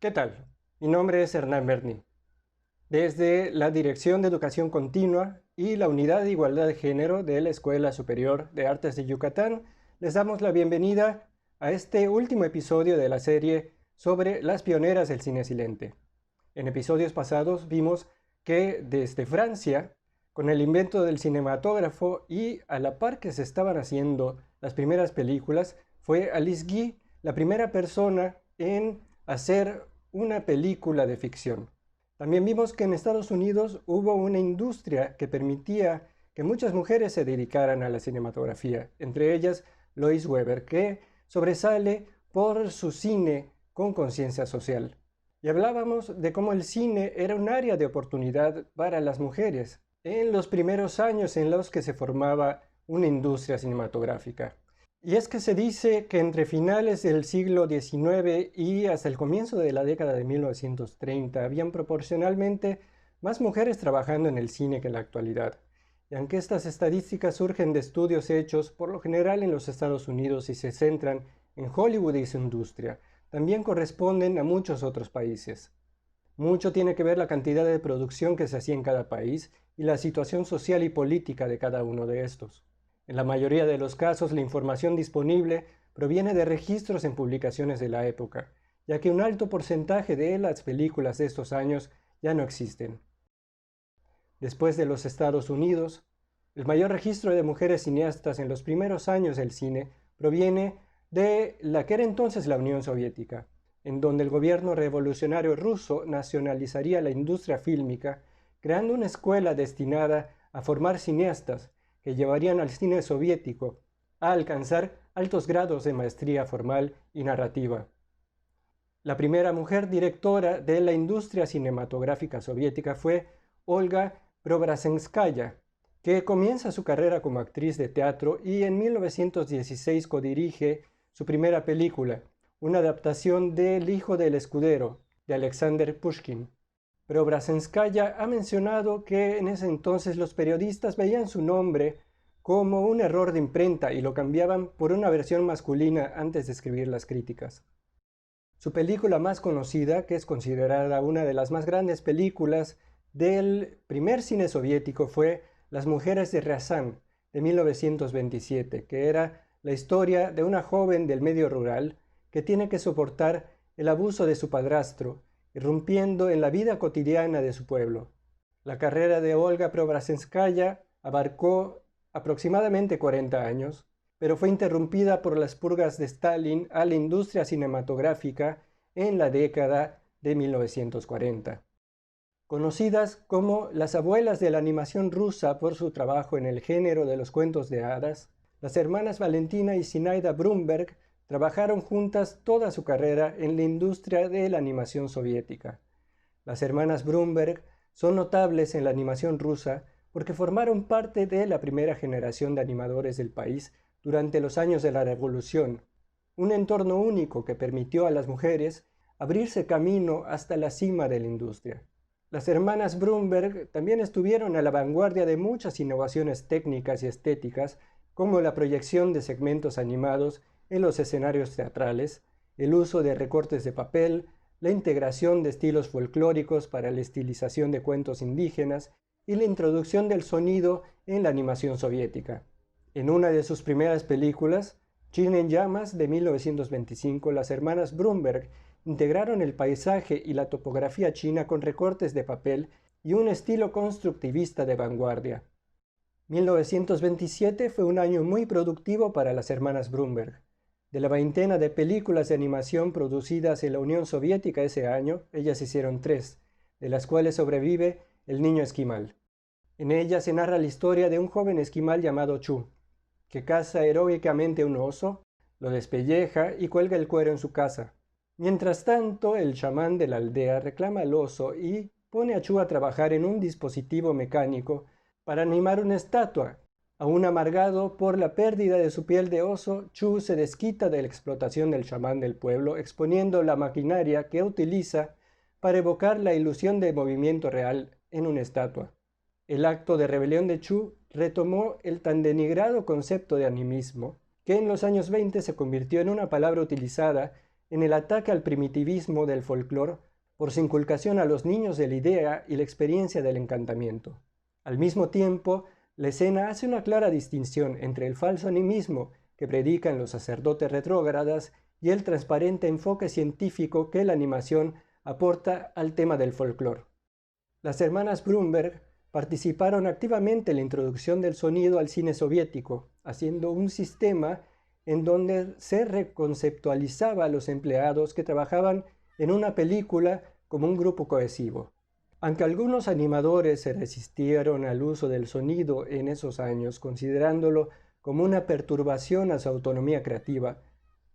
¿Qué tal? Mi nombre es Hernán Berni. Desde la Dirección de Educación Continua y la Unidad de Igualdad de Género de la Escuela Superior de Artes de Yucatán, les damos la bienvenida a este último episodio de la serie sobre las pioneras del cine silente. En episodios pasados vimos que desde Francia, con el invento del cinematógrafo y a la par que se estaban haciendo las primeras películas, fue Alice Guy la primera persona en hacer una película de ficción. También vimos que en Estados Unidos hubo una industria que permitía que muchas mujeres se dedicaran a la cinematografía, entre ellas Lois Weber, que sobresale por su cine con conciencia social. Y hablábamos de cómo el cine era un área de oportunidad para las mujeres en los primeros años en los que se formaba una industria cinematográfica. Y es que se dice que entre finales del siglo XIX y hasta el comienzo de la década de 1930 habían proporcionalmente más mujeres trabajando en el cine que en la actualidad. Y aunque estas estadísticas surgen de estudios hechos por lo general en los Estados Unidos y se centran en Hollywood y su industria, también corresponden a muchos otros países. Mucho tiene que ver la cantidad de producción que se hacía en cada país y la situación social y política de cada uno de estos. En la mayoría de los casos, la información disponible proviene de registros en publicaciones de la época, ya que un alto porcentaje de las películas de estos años ya no existen. Después de los Estados Unidos, el mayor registro de mujeres cineastas en los primeros años del cine proviene de la que era entonces la Unión Soviética, en donde el gobierno revolucionario ruso nacionalizaría la industria fílmica, creando una escuela destinada a formar cineastas que llevarían al cine soviético a alcanzar altos grados de maestría formal y narrativa. La primera mujer directora de la industria cinematográfica soviética fue Olga Preobrazhenskaya, que comienza su carrera como actriz de teatro y en 1916 codirige su primera película, una adaptación de El hijo del escudero, de Alexander Pushkin. Preobrazhenskaya ha mencionado que en ese entonces los periodistas veían su nombre como un error de imprenta y lo cambiaban por una versión masculina antes de escribir las críticas. Su película más conocida, que es considerada una de las más grandes películas del primer cine soviético, fue Las mujeres de Riazán, de 1927, que era la historia de una joven del medio rural que tiene que soportar el abuso de su padrastro, irrumpiendo en la vida cotidiana de su pueblo. La carrera de Olga Preobrazhenskaya abarcó aproximadamente 40 años, pero fue interrumpida por las purgas de Stalin a la industria cinematográfica en la década de 1940. Conocidas como las abuelas de la animación rusa por su trabajo en el género de los cuentos de hadas, las hermanas Valentina y Zinaida Brumberg trabajaron juntas toda su carrera en la industria de la animación soviética. Las hermanas Brumberg son notables en la animación rusa porque formaron parte de la primera generación de animadores del país durante los años de la Revolución, un entorno único que permitió a las mujeres abrirse camino hasta la cima de la industria. Las hermanas Brumberg también estuvieron a la vanguardia de muchas innovaciones técnicas y estéticas, como la proyección de segmentos animados en los escenarios teatrales, el uso de recortes de papel, la integración de estilos folclóricos para la estilización de cuentos indígenas y la introducción del sonido en la animación soviética. En una de sus primeras películas, China en llamas, de 1925, las hermanas Brumberg integraron el paisaje y la topografía china con recortes de papel y un estilo constructivista de vanguardia. 1927 fue un año muy productivo para las hermanas Brumberg. De la veintena de películas de animación producidas en la Unión Soviética ese año, ellas hicieron 3, de las cuales sobrevive El niño esquimal. En ella se narra la historia de un joven esquimal llamado Chu, que caza heroicamente un oso, lo despelleja y cuelga el cuero en su casa. Mientras tanto, el chamán de la aldea reclama al oso y pone a Chu a trabajar en un dispositivo mecánico para animar una estatua. Aún amargado por la pérdida de su piel de oso, Chu se desquita de la explotación del chamán del pueblo, exponiendo la maquinaria que utiliza para evocar la ilusión de movimiento real en una estatua. El acto de rebelión de Chu retomó el tan denigrado concepto de animismo, que en los años 20 se convirtió en una palabra utilizada en el ataque al primitivismo del folclore por su inculcación a los niños de la idea y la experiencia del encantamiento. Al mismo tiempo, la escena hace una clara distinción entre el falso animismo que predican los sacerdotes retrógradas y el transparente enfoque científico que la animación aporta al tema del folclore. Las hermanas Brumberg participaron activamente en la introducción del sonido al cine soviético, haciendo un sistema en donde se reconceptualizaba a los empleados que trabajaban en una película como un grupo cohesivo. Aunque algunos animadores se resistieron al uso del sonido en esos años, considerándolo como una perturbación a su autonomía creativa,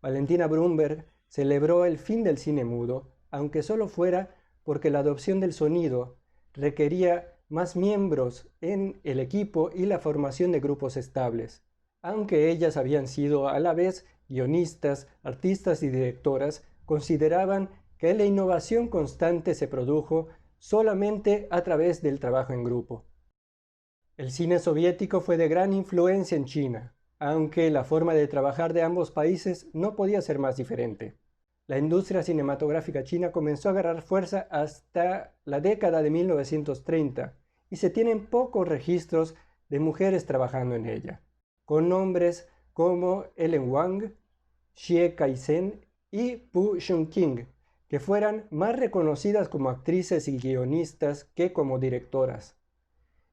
Valentina Brumberg celebró el fin del cine mudo, aunque solo fuera porque la adopción del sonido requería más miembros en el equipo y la formación de grupos estables. Aunque ellas habían sido a la vez guionistas, artistas y directoras, consideraban que la innovación constante se produjo solamente a través del trabajo en grupo. El cine soviético fue de gran influencia en China, aunque la forma de trabajar de ambos países no podía ser más diferente. La industria cinematográfica china comenzó a agarrar fuerza hasta la década de 1930 y se tienen pocos registros de mujeres trabajando en ella, con nombres como Ellen Wang, Xie Kai-sen y Pu Shunqing, que fueran más reconocidas como actrices y guionistas que como directoras.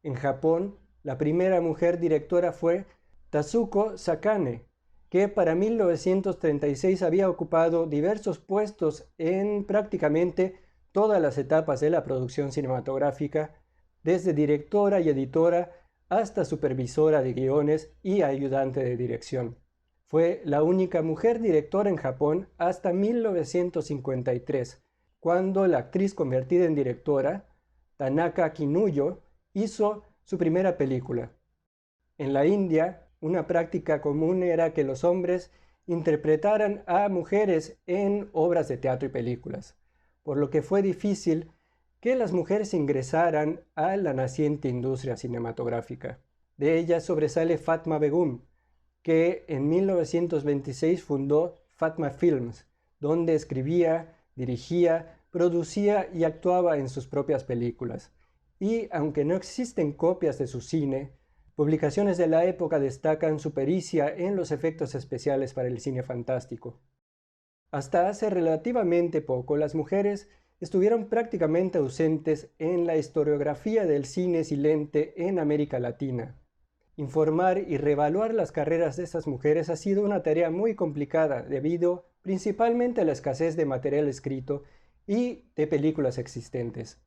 En Japón, la primera mujer directora fue Tatsuko Sakane, que para 1936 había ocupado diversos puestos en prácticamente todas las etapas de la producción cinematográfica, desde directora y editora hasta supervisora de guiones y ayudante de dirección. Fue la única mujer directora en Japón hasta 1953, cuando la actriz convertida en directora, Tanaka Kinuyo, hizo su primera película. En la India, una práctica común era que los hombres interpretaran a mujeres en obras de teatro y películas, por lo que fue difícil que las mujeres ingresaran a la naciente industria cinematográfica. De ellas sobresale Fatma Begum, que en 1926 fundó Fatma Films, donde escribía, dirigía, producía y actuaba en sus propias películas. Y aunque no existen copias de su cine, publicaciones de la época destacan su pericia en los efectos especiales para el cine fantástico. Hasta hace relativamente poco, las mujeres estuvieron prácticamente ausentes en la historiografía del cine silente en América Latina. Informar y reevaluar las carreras de estas mujeres ha sido una tarea muy complicada debido principalmente a la escasez de material escrito y de películas existentes.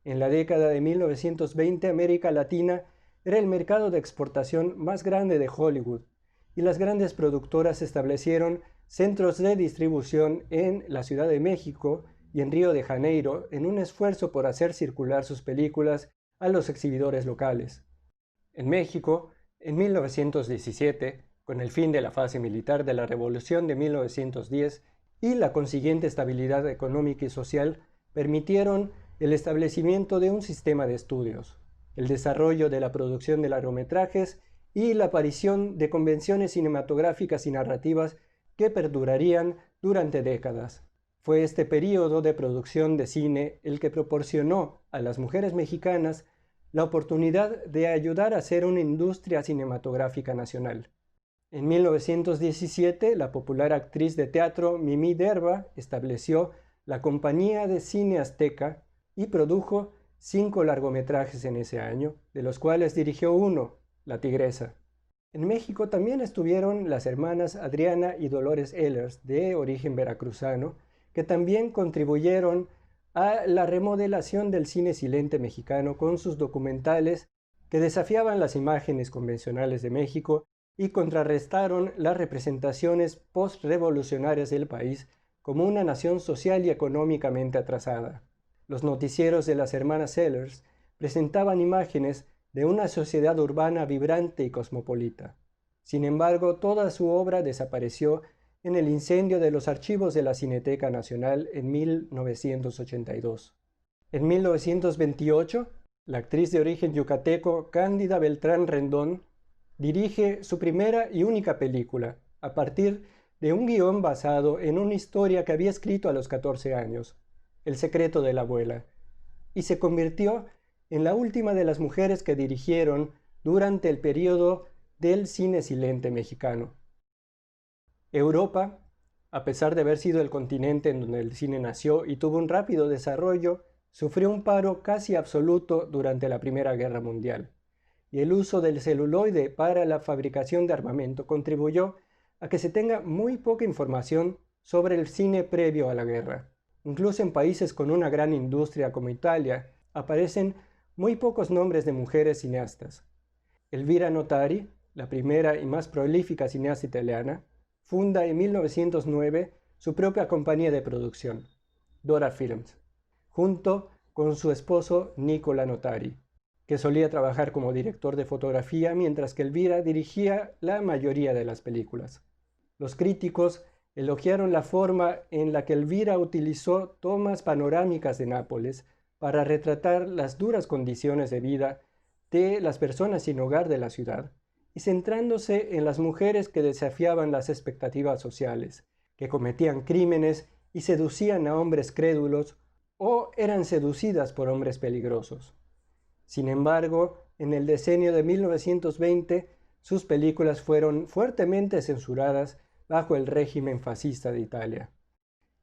En la década de 1920, América Latina era el mercado de exportación más grande de Hollywood y las grandes productoras establecieron centros de distribución en la Ciudad de México y en Río de Janeiro en un esfuerzo por hacer circular sus películas a los exhibidores locales. En México, en 1917, con el fin de la fase militar de la Revolución de 1910 y la consiguiente estabilidad económica y social, permitieron el establecimiento de un sistema de estudios, el desarrollo de la producción de largometrajes y la aparición de convenciones cinematográficas y narrativas que perdurarían durante décadas. Fue este período de producción de cine el que proporcionó a las mujeres mexicanas la oportunidad de ayudar a hacer una industria cinematográfica nacional. En 1917, la popular actriz de teatro Mimi Derba estableció la Compañía de Cine Azteca y produjo 5 largometrajes en ese año, de los cuales dirigió uno, La Tigresa. En México también estuvieron las hermanas Adriana y Dolores Ehlers, de origen veracruzano, que también contribuyeron a la remodelación del cine silente mexicano con sus documentales que desafiaban las imágenes convencionales de México y contrarrestaron las representaciones postrevolucionarias del país como una nación social y económicamente atrasada. Los noticieros de las hermanas Ehlers presentaban imágenes de una sociedad urbana vibrante y cosmopolita. Sin embargo, toda su obra desapareció en el incendio de los archivos de la Cineteca Nacional en 1982. En 1928, la actriz de origen yucateco Cándida Beltrán Rendón dirige su primera y única película, a partir de un guión basado en una historia que había escrito a los 14 años, El secreto de la abuela, y se convirtió en la última de las mujeres que dirigieron durante el periodo del cine silente mexicano. Europa, a pesar de haber sido el continente en donde el cine nació y tuvo un rápido desarrollo, sufrió un paro casi absoluto durante la Primera Guerra Mundial, y el uso del celuloide para la fabricación de armamento contribuyó a que se tenga muy poca información sobre el cine previo a la guerra. Incluso en países con una gran industria como Italia, aparecen muy pocos nombres de mujeres cineastas. Elvira Notari, la primera y más prolífica cineasta italiana, funda en 1909 su propia compañía de producción, Dora Films, junto con su esposo Nicola Notari, que solía trabajar como director de fotografía mientras que Elvira dirigía la mayoría de las películas. Los críticos elogiaron la forma en la que Elvira utilizó tomas panorámicas de Nápoles para retratar las duras condiciones de vida de las personas sin hogar de la ciudad, y centrándose en las mujeres que desafiaban las expectativas sociales, que cometían crímenes y seducían a hombres crédulos o eran seducidas por hombres peligrosos. Sin embargo, en el decenio de 1920, sus películas fueron fuertemente censuradas bajo el régimen fascista de Italia.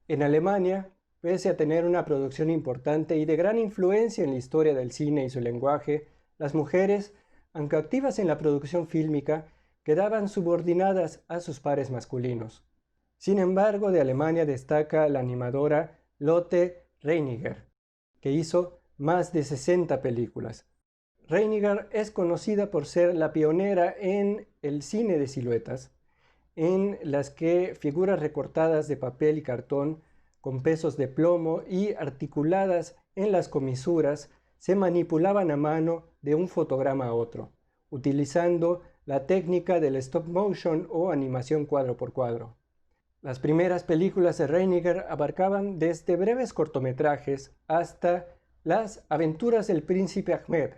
En Alemania, pese a tener una producción importante y de gran influencia en la historia del cine y su lenguaje, las mujeres, aunque activas en la producción fílmica, quedaban subordinadas a sus pares masculinos. Sin embargo, de Alemania destaca la animadora Lotte Reiniger, que hizo más de 60 películas. Reiniger es conocida por ser la pionera en el cine de siluetas, en las que figuras recortadas de papel y cartón con pesos de plomo y articuladas en las comisuras se manipulaban a mano de un fotograma a otro, utilizando la técnica del stop motion o animación cuadro por cuadro. Las primeras películas de Reiniger abarcaban desde breves cortometrajes hasta Las aventuras del príncipe Ahmed,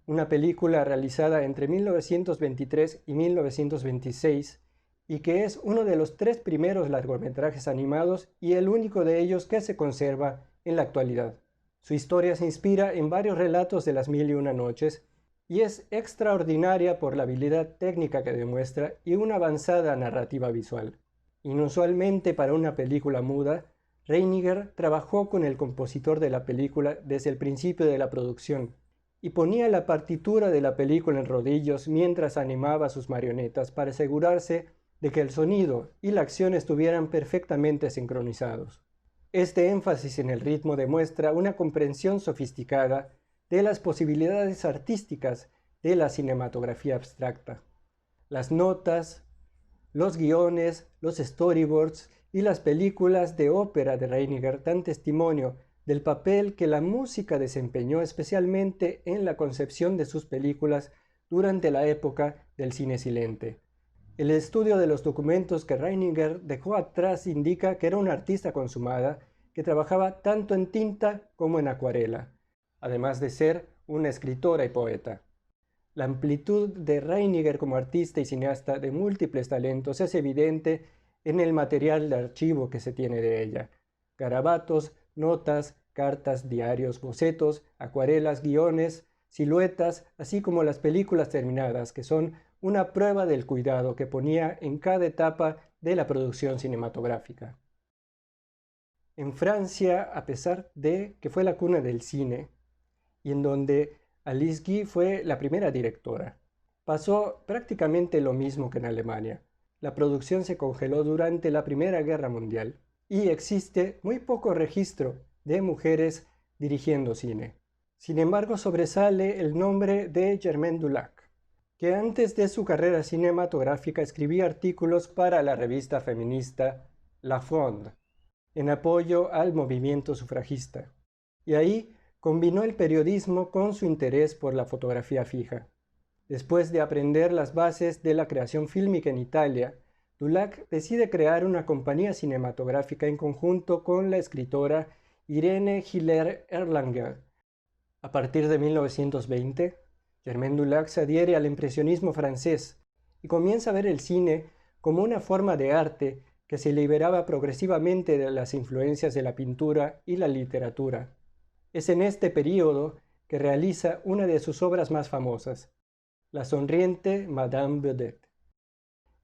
una película realizada entre 1923 y 1926 y que es uno de los 3 primeros largometrajes animados y el único de ellos que se conserva en la actualidad. Su historia se inspira en varios relatos de las Mil y Una Noches y es extraordinaria por la habilidad técnica que demuestra y una avanzada narrativa visual. Inusualmente para una película muda, Reiniger trabajó con el compositor de la película desde el principio de la producción y ponía la partitura de la película en rodillos mientras animaba a sus marionetas para asegurarse de que el sonido y la acción estuvieran perfectamente sincronizados. Este énfasis en el ritmo demuestra una comprensión sofisticada de las posibilidades artísticas de la cinematografía abstracta. Las notas, los guiones, los storyboards y las películas de ópera de Reiniger dan testimonio del papel que la música desempeñó especialmente en la concepción de sus películas durante la época del cine silente. El estudio de los documentos que Reiniger dejó atrás indica que era una artista consumada que trabajaba tanto en tinta como en acuarela, además de ser una escritora y poeta. La amplitud de Reiniger como artista y cineasta de múltiples talentos es evidente en el material de archivo que se tiene de ella: garabatos, notas, cartas, diarios, bocetos, acuarelas, guiones, siluetas, así como las películas terminadas, que son una prueba del cuidado que ponía en cada etapa de la producción cinematográfica. En Francia, a pesar de que fue la cuna del cine, y en donde Alice Guy fue la primera directora, pasó prácticamente lo mismo que en Alemania. La producción se congeló durante la Primera Guerra Mundial y existe muy poco registro de mujeres dirigiendo cine. Sin embargo, sobresale el nombre de Germaine Dulac, que antes de su carrera cinematográfica escribía artículos para la revista feminista La Fronde, en apoyo al movimiento sufragista, y ahí combinó el periodismo con su interés por la fotografía fija. Después de aprender las bases de la creación fílmica en Italia, Dulac decide crear una compañía cinematográfica en conjunto con la escritora Irene Hiller Erlanger. A partir de 1920, Germaine Dulac se adhiere al impresionismo francés y comienza a ver el cine como una forma de arte que se liberaba progresivamente de las influencias de la pintura y la literatura. Es en este período que realiza una de sus obras más famosas, La sonriente Madame Vedette.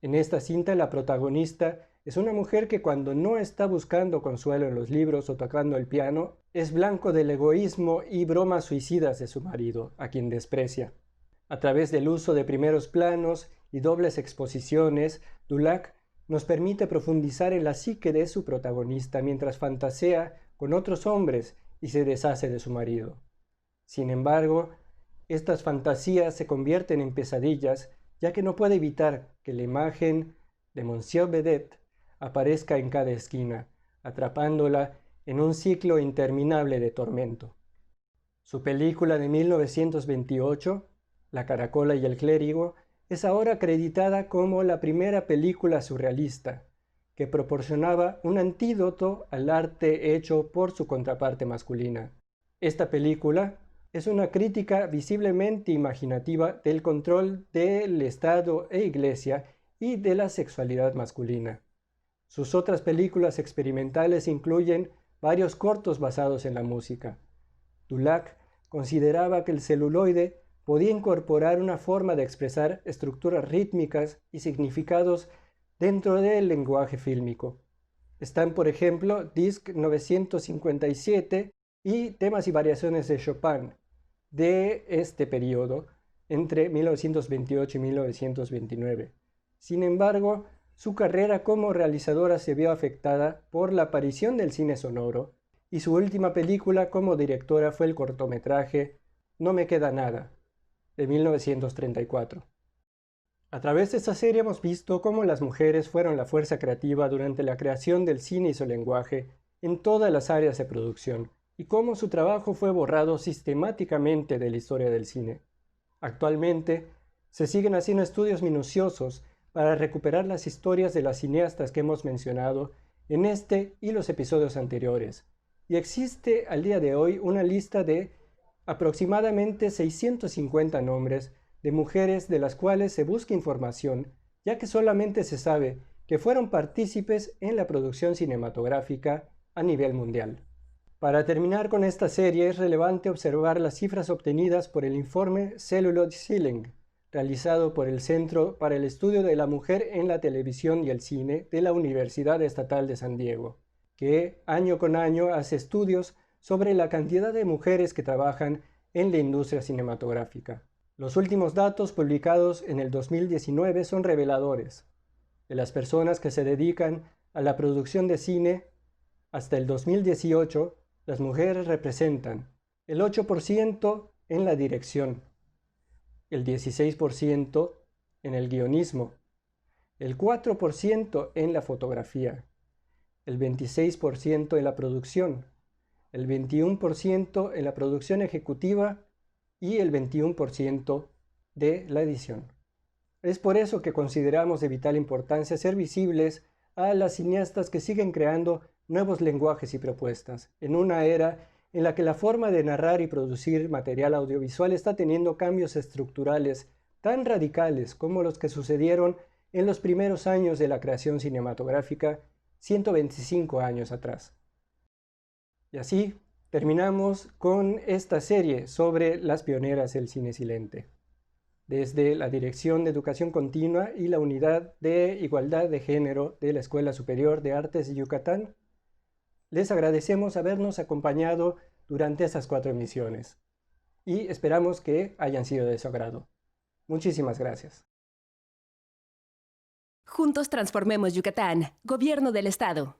En esta cinta la protagonista es una mujer que cuando no está buscando consuelo en los libros o tocando el piano, es blanco del egoísmo y bromas suicidas de su marido, a quien desprecia. A través del uso de primeros planos y dobles exposiciones, Dulac nos permite profundizar en la psique de su protagonista mientras fantasea con otros hombres y se deshace de su marido. Sin embargo, estas fantasías se convierten en pesadillas, ya que no puede evitar que la imagen de Monsieur Vedette aparezca en cada esquina, atrapándola en un ciclo interminable de tormento. Su película de 1928, La caracola y el clérigo, es ahora acreditada como la primera película surrealista, que proporcionaba un antídoto al arte hecho por su contraparte masculina. Esta película es una crítica visiblemente imaginativa del control del Estado e Iglesia y de la sexualidad masculina. Sus otras películas experimentales incluyen varios cortos basados en la música. Dulac consideraba que el celuloide podía incorporar una forma de expresar estructuras rítmicas y significados dentro del lenguaje fílmico. Están, por ejemplo, Disc 957 y temas y variaciones de Chopin de este periodo, entre 1928 y 1929. Sin embargo, su carrera como realizadora se vio afectada por la aparición del cine sonoro, y su última película como directora fue el cortometraje No me queda nada, de 1934. A través de esta serie hemos visto cómo las mujeres fueron la fuerza creativa durante la creación del cine y su lenguaje en todas las áreas de producción, y cómo su trabajo fue borrado sistemáticamente de la historia del cine. Actualmente, se siguen haciendo estudios minuciosos para recuperar las historias de las cineastas que hemos mencionado en este y los episodios anteriores, y existe al día de hoy una lista de aproximadamente 650 nombres de mujeres de las cuales se busca información, ya que solamente se sabe que fueron partícipes en la producción cinematográfica a nivel mundial. Para terminar con esta serie es relevante observar las cifras obtenidas por el informe Celluloid Ceiling, realizado por el Centro para el Estudio de la Mujer en la Televisión y el Cine de la Universidad Estatal de San Diego, que año con año hace estudios sobre la cantidad de mujeres que trabajan en la industria cinematográfica. Los últimos datos publicados en el 2019 son reveladores. De las personas que se dedican a la producción de cine, hasta el 2018, las mujeres representan el 8% en la dirección, el 16% en el guionismo, el 4% en la fotografía, el 26% en la producción, el 21% en la producción ejecutiva y el 21% de la edición. Es por eso que consideramos de vital importancia ser visibles a las cineastas que siguen creando nuevos lenguajes y propuestas, en una era en la que la forma de narrar y producir material audiovisual está teniendo cambios estructurales tan radicales como los que sucedieron en los primeros años de la creación cinematográfica 125 años atrás. Y así terminamos con esta serie sobre las pioneras del cine silente. Desde la Dirección de Educación Continua y la Unidad de Igualdad de Género de la Escuela Superior de Artes de Yucatán, les agradecemos habernos acompañado durante estas 4 emisiones y esperamos que hayan sido de su agrado. Muchísimas gracias. Juntos transformemos Yucatán, Gobierno del Estado.